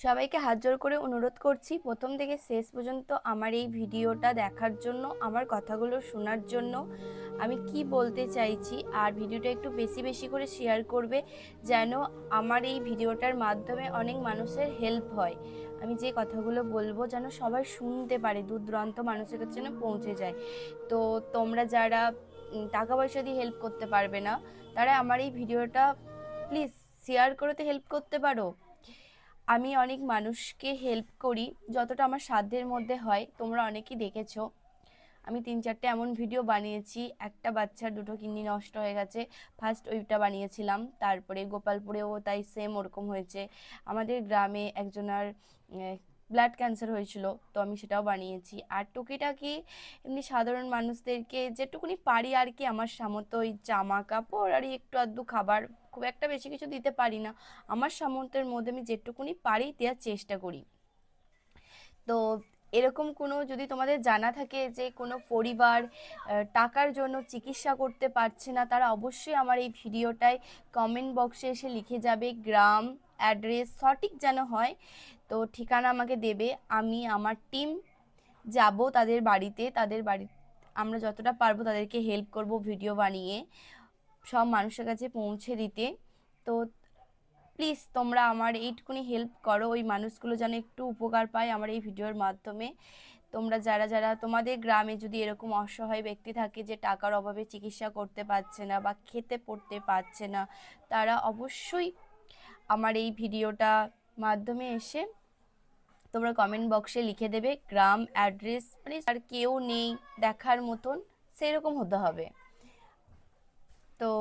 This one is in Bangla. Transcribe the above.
সবাইকে হাত জোড় করে অনুরোধ করছি প্রথম থেকে শেষ পর্যন্ত আমার এই ভিডিওটা দেখার জন্য, আমার কথাগুলো শোনার জন্য। আমি কি বলতে চাইছি আর ভিডিওটা একটু বেশি বেশি করে শেয়ার করবে, যেন আমার এই ভিডিওটার মাধ্যমে অনেক মানুষের হেল্প হয়। আমি যে কথাগুলো বলবো যেন সবাই শুনতে পারে, দূর দূরান্ত মানুষের কাছে যেন পৌঁছে যায়। তো তোমরা যারা টাকা পয়সা দিয়ে হেল্প করতে পারবে না, তারা আমার এই ভিডিওটা প্লিজ শেয়ার করতে হেল্প করতে পারো। আমি অনেক মানুষকে হেল্প করি যতটা আমার সাধ্যের মধ্যে হয়, তোমরা অনেকেই দেখেছো। আমি 3-4টে এমন ভিডিও বানিয়েছি, একটা বাচ্চার 2টো কিডনি নষ্ট হয়ে গেছে, ফার্স্ট ওইটা বানিয়েছিলাম। তারপরে গোপালপুরেও তাই সেম ওরকম হয়েছে। আমাদের গ্রামে একজনার ব্লাড ক্যান্সার হয়েছিল, তো আমি সেটাও বানিয়েছি। আর টুকিটাকি এমনি সাধারণ মানুষদেরকে যেটুকুনি পারি আর কি, আমার সামর্থ্য ওই জামা কাপড় আর একটু আধটু খাবার, খুব একটা বেশি কিছু দিতে পারি না। আমার সামর্থ্যের মধ্যে আমি যেটুকুনি পারি দেওয়ার চেষ্টা করি। তো এরকম কোনো যদি তোমাদের জানা থাকে যে কোনো পরিবার টাকার জন্য চিকিৎসা করতে পারছে না, তারা অবশ্যই আমার এই ভিডিওটায় কমেন্ট বক্সে এসে লিখে যাবে গ্রাম, অ্যাড্রেস সঠিক যেন হয়। তো ঠিকানা আমাকে দেবে, আমি আমার টিম যাব তাদের বাড়িতে, আমরা যতটা পারবো তাদেরকে হেল্প করব ভিডিও বানিয়ে সব মানুষের কাছে পৌঁছে দিতে। তো প্লিজ তোমরা আমার এইটুকুনি হেল্প করো, ওই মানুষগুলো যেন একটু উপকার পায় আমার এই ভিডিওর মাধ্যমে। তোমরা যারা যারা তোমাদের গ্রামে যদি এরকম অসহায় ব্যক্তি থাকে যে টাকার অভাবে চিকিৎসা করতে পারছে না বা খেতে পড়তে পারছে না, তারা অবশ্যই আমার এই ভিডিওটা মাধ্যমে এসে তোমরা কমেন্ট বক্সে লিখে দেবে গ্রাম, অ্যাড্রেস, মানে আর কেউ নেই দেখার মতন সেরকম হতে হবে। তো